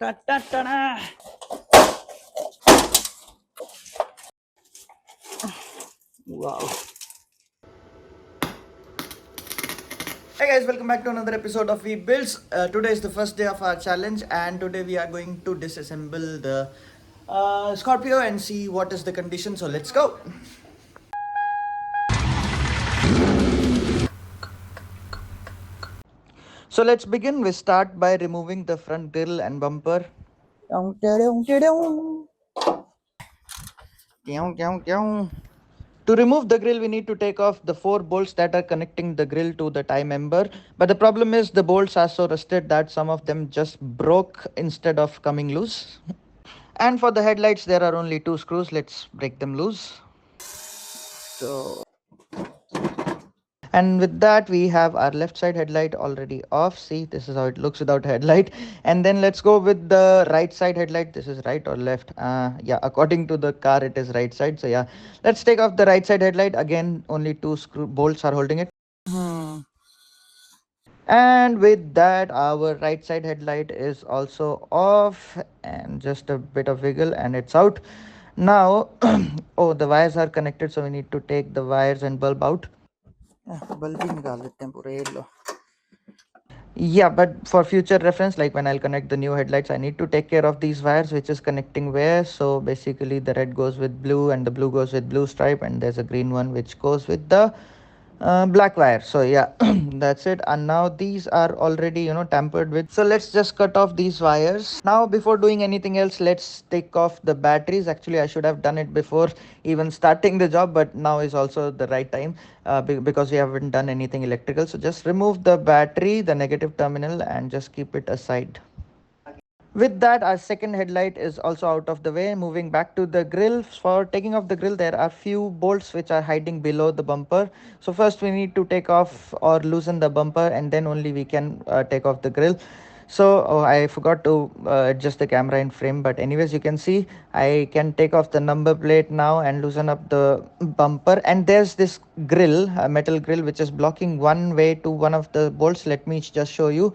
Ta ta ta da. Wow. Hey guys, welcome back to another episode of We Builds. Today is the first day of our challenge, and today we are going to disassemble the Scorpio and see what is the condition. So let's go. So let's begin. We start by removing the front grille and bumper. To remove the grill, we need to take off the 4 bolts that are connecting the grill to the tie member. But the problem is the bolts are so rusted that some of them just broke instead of coming loose. And for the headlights, there are only 2 screws. Let's break them loose. So, and with that, we have our left side headlight already off. See, this is how it looks without headlight. And then let's go with the right side headlight. This is right or left? Yeah, according to the car, it is right side. So yeah, let's take off the right side headlight. Again, only 2 screw bolts are holding it. And with that, our right side headlight is also off, and just a bit of wiggle and it's out. Now, oh, the wires are connected, so we need to take the wires and bulb out. bulb ही निकाल देते हैं पूरे ये लो. Yeah, but for future reference, like when I'll connect the new headlights, I need to take care of these wires, which is connecting where. So basically the red goes with blue and the blue goes with blue stripe, and there's a green one which goes with the black wire. So yeah, that's it. And now these are already tampered with, so let's just cut off these wires. Now before doing anything else, let's take off the batteries. Actually, I should have done it before even starting the job, but now is also the right time because we haven't done anything electrical. So just remove the battery, the negative terminal, and just keep it aside. With that, our second headlight is also out of the way. Moving back to the grill. For taking off the grill, there are few bolts which are hiding below the bumper. So first we need to take off or loosen the bumper, and then only we can take off the grill. So I forgot to adjust the camera in frame, but anyways, you can see I can take off the number plate now and loosen up the bumper. And there's this grill, a metal grill, which is blocking one way to one of the bolts. Let me just show you.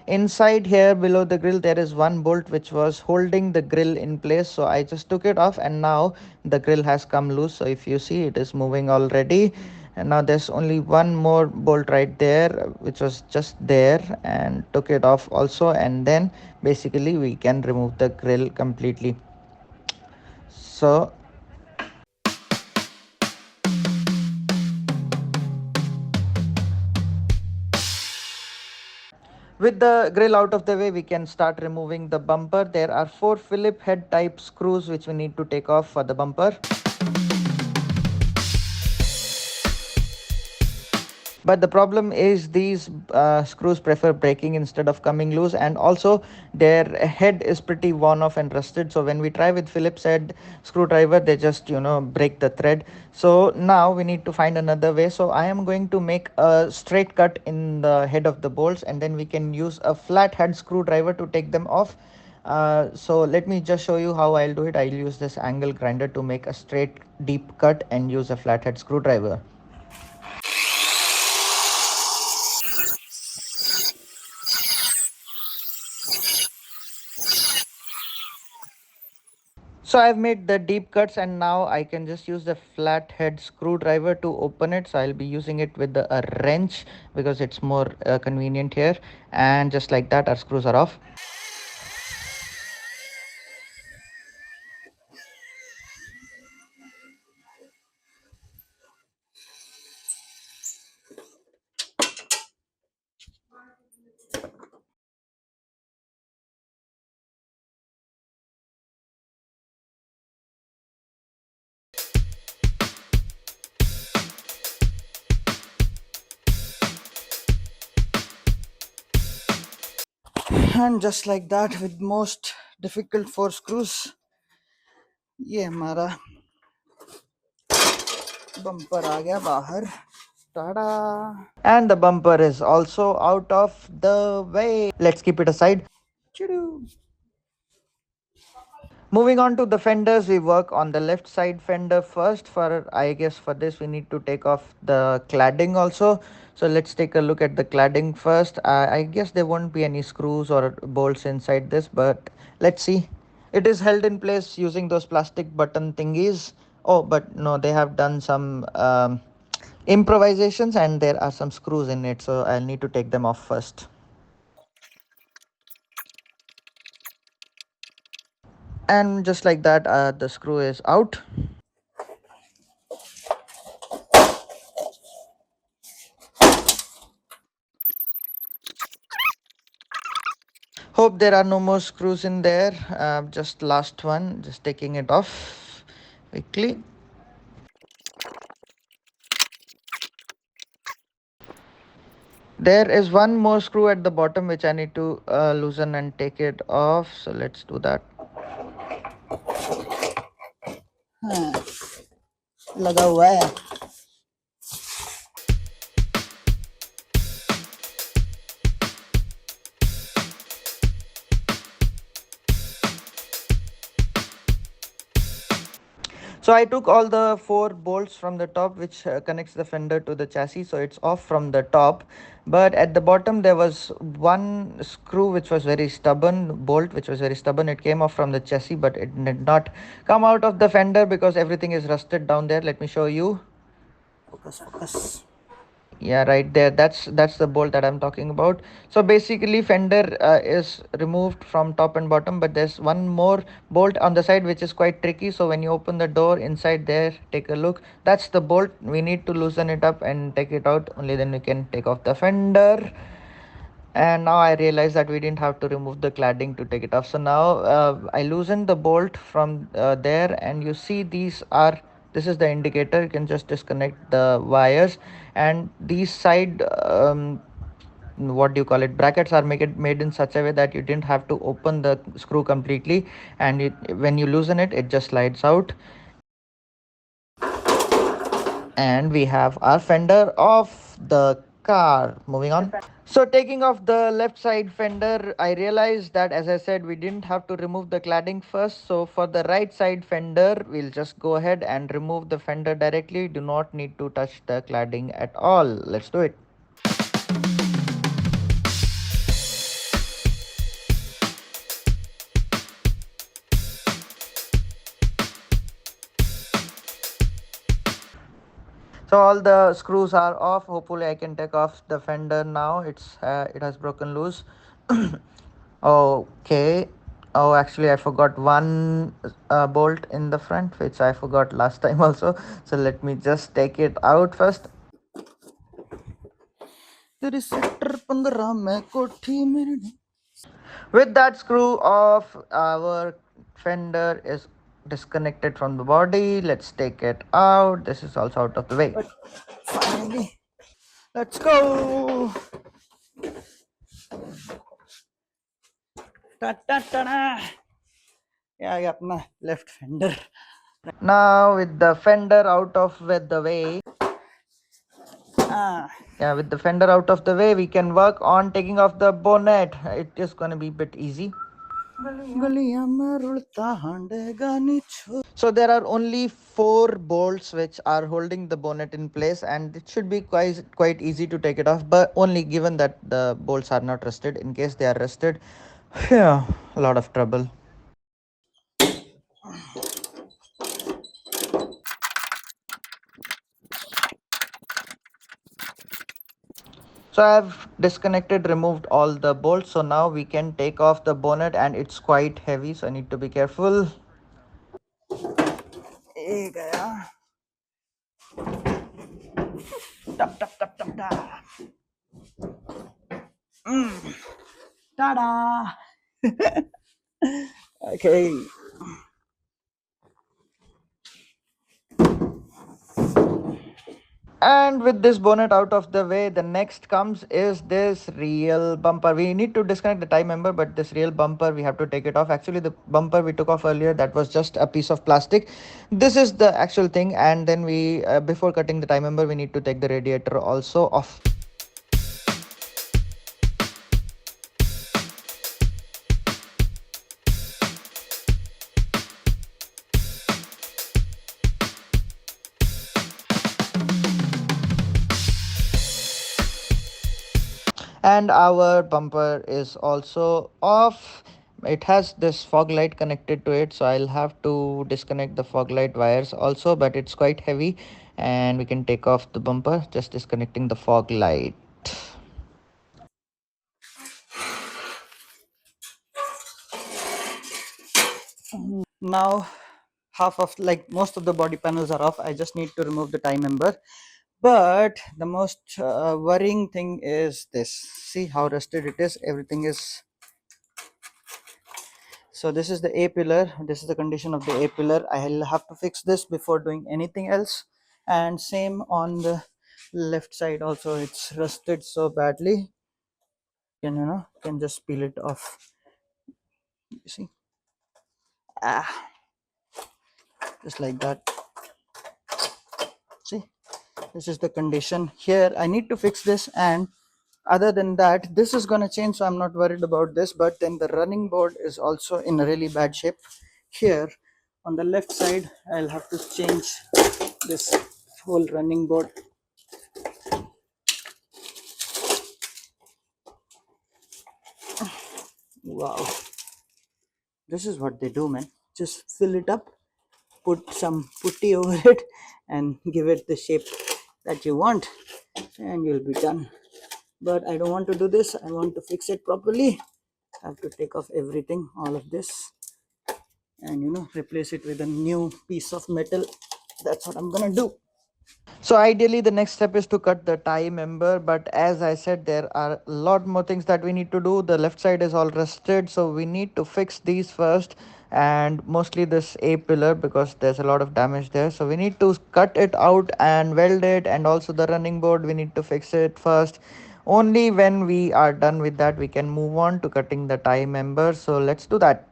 Inside here below the grill, there is one bolt which was holding the grill in place, so I just took it off, and now the grill has come loose. So if you see, it is moving already, and now there's only one more bolt right there which was just there, and took it off also. And then basically we can remove the grill completely. So with the grill out of the way, we can start removing the bumper. There are 4 Phillip head type screws which we need to take off for the bumper. But the problem is these screws prefer breaking instead of coming loose, and also their head is pretty worn off and rusted. So when we try with Phillips head screwdriver, they just break the thread. So now we need to find another way. So I am going to make a straight cut in the head of the bolts, and then we can use a flat head screwdriver to take them off. So let me just show you how I'll do it. I'll use this angle grinder to make a straight deep cut and use a flathead screwdriver. So I've made the deep cuts, and now I can just use the flathead screwdriver to open it. So I'll be using it with a wrench because it's more convenient here. And just like that, our screws are off. And just like that, with most difficult 4 screws, ये हमारा bumper आ गया बाहर. Tada! And the bumper is also out of the way. Let's keep it aside. Choo-doo. Moving on to the fenders, we work on the left side fender first. For I guess for this we need to take off the cladding also. So let's take a look at the cladding first. I guess there won't be any screws or bolts inside this, but let's see. It is held in place using those plastic button thingies. Oh, but no, they have done some improvisations and there are some screws in it. So I'll need to take them off first. And just like that, the screw is out. Hope there are no more screws in there. Just last one, just taking it off quickly. There is one more screw at the bottom which I need to loosen and take it off. So let's do that. लगा हुआ है. So I took all the 4 bolts from the top which connects the fender to the chassis, so it's off from the top, but at the bottom there was one screw which was very stubborn, bolt which was very stubborn. It came off from the chassis but it did not come out of the fender because everything is rusted down there. Let me show you. Focus. Yeah, right there, that's the bolt that I'm talking about. So basically fender is removed from top and bottom, but there's one more bolt on the side which is quite tricky. So when you open the door inside there, take a look, that's the bolt. We need to loosen it up and take it out, only then we can take off the fender. And now I realize that we didn't have to remove the cladding to take it off. So now I loosened the bolt from there, and you see this is the indicator. You can just disconnect the wires, and these side what do you call it, brackets are made in such a way that you didn't have to open the screw completely, and when you loosen it, it just slides out, and we have our fender off the car. Moving on. So taking off the left side fender, I realized that, as I said, we didn't have to remove the cladding first. So for the right side fender, we'll just go ahead and remove the fender directly. Do not need to touch the cladding at all. Let's do it. So all the screws are off. Hopefully I can take off the fender now. It has broken loose. Okay. Oh, actually I forgot one bolt in the front, which I forgot last time also. So let me just take it out first. With that screw off, our fender is disconnected from the body. Let's take it out. This is also out of the way. But finally, let's go. Ta ta ta da. Yeah, I got my left fender. Now with the fender out of the way, yeah, with the fender out of the way, we can work on taking off the bonnet. It is going to be a bit easy. So there are only 4 bolts which are holding the bonnet in place, and it should be quite easy to take it off, but only given that the bolts are not rusted. In case they are rusted, yeah, a lot of trouble. So I've disconnected, removed all the bolts. So now we can take off the bonnet, and it's quite heavy, so I need to be careful. Tap, tap, tap, tap, tap. Ta-da! Okay. And with this bonnet out of the way, the next comes is this real bumper. We need to disconnect the tie member, but this real bumper, we have to take it off. Actually, the bumper we took off earlier, that was just a piece of plastic. This is the actual thing. And then we, before cutting the tie member, we need to take the radiator also off. And our bumper is also off. It has this fog light connected to it, so I'll have to disconnect the fog light wires also, but it's quite heavy and we can take off the bumper, just disconnecting the fog light. Now half of, like, most of the body panels are off. I just need to remove the tie member, but the most worrying thing is this. See how rusted it is. Everything is. So this is the A pillar. This is the condition of the A pillar. I'll have to fix this before doing anything else. And same on the left side also. It's rusted so badly. Can just peel it off. You see, just like that. See, this is the condition here. I need to fix this, and other than that, this is gonna change. So I'm not worried about this. But then the running board is also in a really bad shape. Here on the left side, I'll have to change this whole running board. Wow, this is what they do, man. Just fill it up, put some putty over it, and give it the shape that you want, and you'll be done. But I don't want to do this. I want to fix it properly. I have to take off everything, all of this, and replace it with a new piece of metal. That's what I'm gonna do. So ideally the next step is to cut the tie member, but as I said, there are a lot more things that we need to do. The left side is all rusted, so we need to fix these first, and mostly this A pillar, because there's a lot of damage there. So we need to cut it out and weld it, and also the running board we need to fix it first. Only when we are done with that we can move on to cutting the tie member. So let's do that.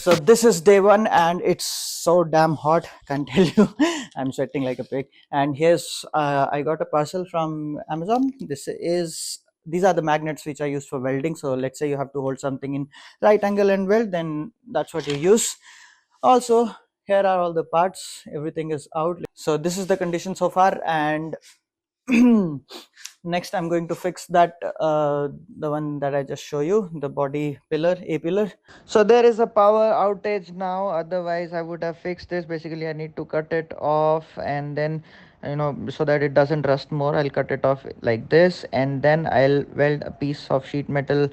So this is day one, and it's so damn hot. Can't tell you. I'm sweating like a pig. And here's I got a parcel from Amazon. These are the magnets which are used for welding. So let's say you have to hold something in right angle and weld, then that's what you use. Also, here are all the parts. Everything is out. So this is the condition so far, and next I'm going to fix that the one that I just show you, the body pillar, A pillar. So there is a power outage now, otherwise I would have fixed this. Basically I need to cut it off, and then so that it doesn't rust more, I'll cut it off like this, and then I'll weld a piece of sheet metal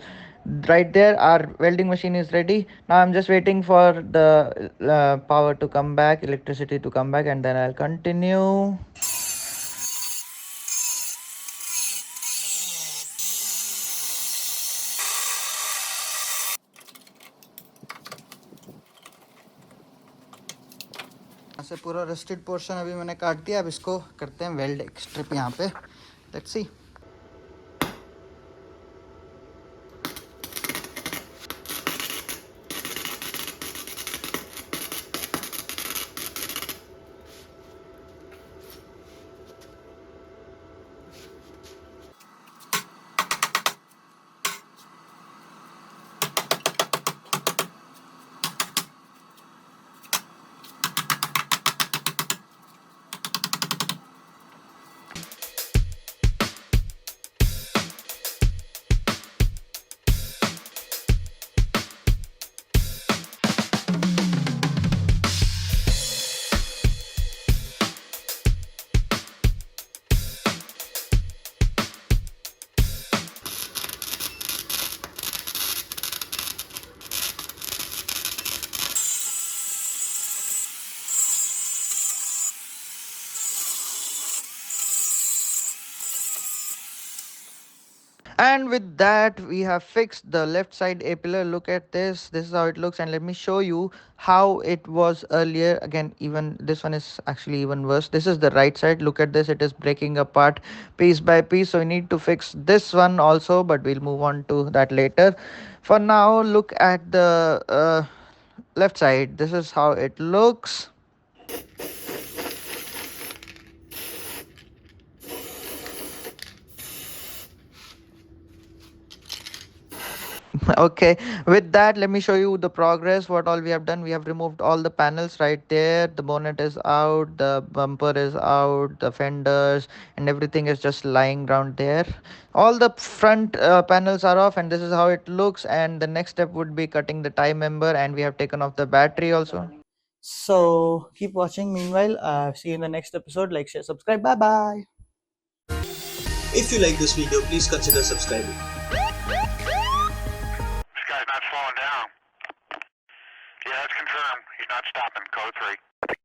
right there. Our welding machine is ready. Now I'm just waiting for the power to come back, electricity to come back, and then I'll continue. यहाँ से पूरा rusted portion अभी मैंने काट दिया. अब इसको करते हैं वेल्ड एक स्ट्रिप यहाँ पे. Let's see. And with that we have fixed the left side A pillar. Look at this. This is how it looks, and let me show you how it was earlier. Again, even this one is actually even worse. This is the right side. Look at this. It is breaking apart piece by piece, so we need to fix this one also, but we'll move on to that later. For now, look at the left side. This is how it looks. Okay, with that, let me show you the progress. What all we have done, we have removed all the panels right there. The bonnet is out, the bumper is out, the fenders, and everything is just lying around there. All the front panels are off, and this is how it looks. And the next step would be cutting the tie member, and we have taken off the battery also. So keep watching. Meanwhile, see you in the next episode. Like, share, subscribe. Bye bye. If you like this video, please consider subscribing. This guy's not slowing down. Yeah, that's confirmed. He's not stopping. Code 3.